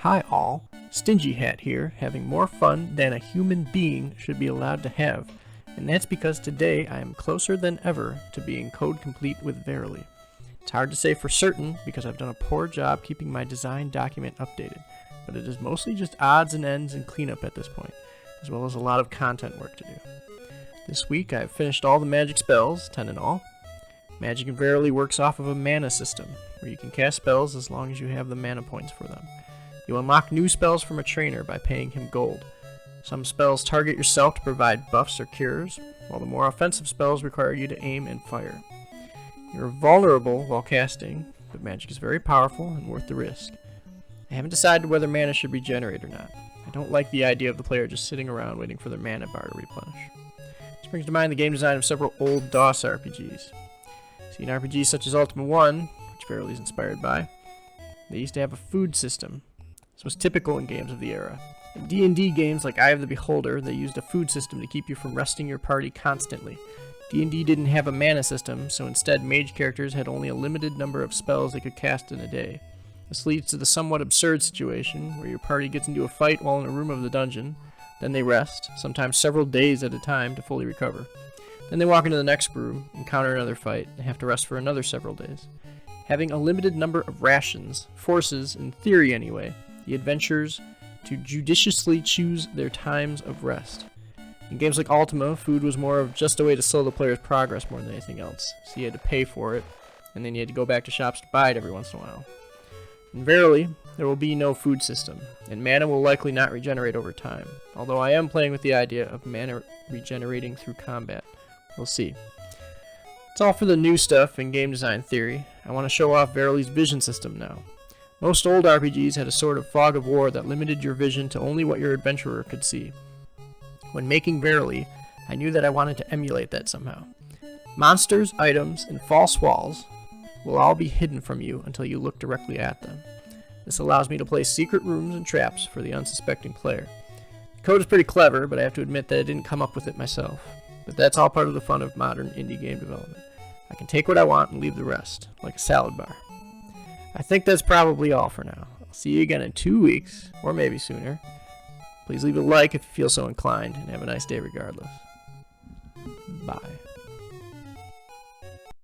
Hi all, Stingy Hat here, having more fun than a human being should be allowed to have, and that's because today I am closer than ever to being code complete with Verily. It's hard to say for certain because I've done a poor job keeping my design document updated, but it is mostly just odds and ends and cleanup at this point, as well as a lot of content work to do. This week I have finished all the magic spells, 10 in all. Magic in Verily works off of a mana system, where you can cast spells as long as you have the mana points for them. You unlock new spells from a trainer by paying him gold. Some spells target yourself to provide buffs or cures, while the more offensive spells require you to aim and fire. You're vulnerable while casting, but magic is very powerful and worth the risk. I haven't decided whether mana should regenerate or not. I don't like the idea of the player just sitting around waiting for their mana bar to replenish. This brings to mind the game design of several old DOS RPGs. See, in RPGs such as Ultima 1, which Verily is inspired by, they used to have a food system. This was typical in games of the era. In D&D games like Eye of the Beholder, they used a food system to keep you from resting your party constantly. D&D didn't have a mana system, so instead mage characters had only a limited number of spells they could cast in a day. This leads to the somewhat absurd situation where your party gets into a fight while in a room of the dungeon, then they rest, sometimes several days at a time, to fully recover. Then they walk into the next room, encounter another fight, and have to rest for another several days. Having a limited number of rations forces, in theory anyway, the adventurers to judiciously choose their times of rest. In games like Ultima, food was more of just a way to slow the player's progress more than anything else, so you had to pay for it, and then you had to go back to shops to buy it every once in a while. In Verily, there will be no food system, and mana will likely not regenerate over time, although I am playing with the idea of mana regenerating through combat. We'll see. That's all for the new stuff in game design theory. I want to show off Verily's vision system now. Most old RPGs had a sort of fog of war that limited your vision to only what your adventurer could see. When making Verily, I knew that I wanted to emulate that somehow. Monsters, items, and false walls will all be hidden from you until you look directly at them. This allows me to place secret rooms and traps for the unsuspecting player. The code is pretty clever, but I have to admit that I didn't come up with it myself. But that's all part of the fun of modern indie game development. I can take what I want and leave the rest, like a salad bar. I think that's probably all for now. I'll see you again in 2 weeks, or maybe sooner. Please leave a like if you feel so inclined, and have a nice day regardless. Bye.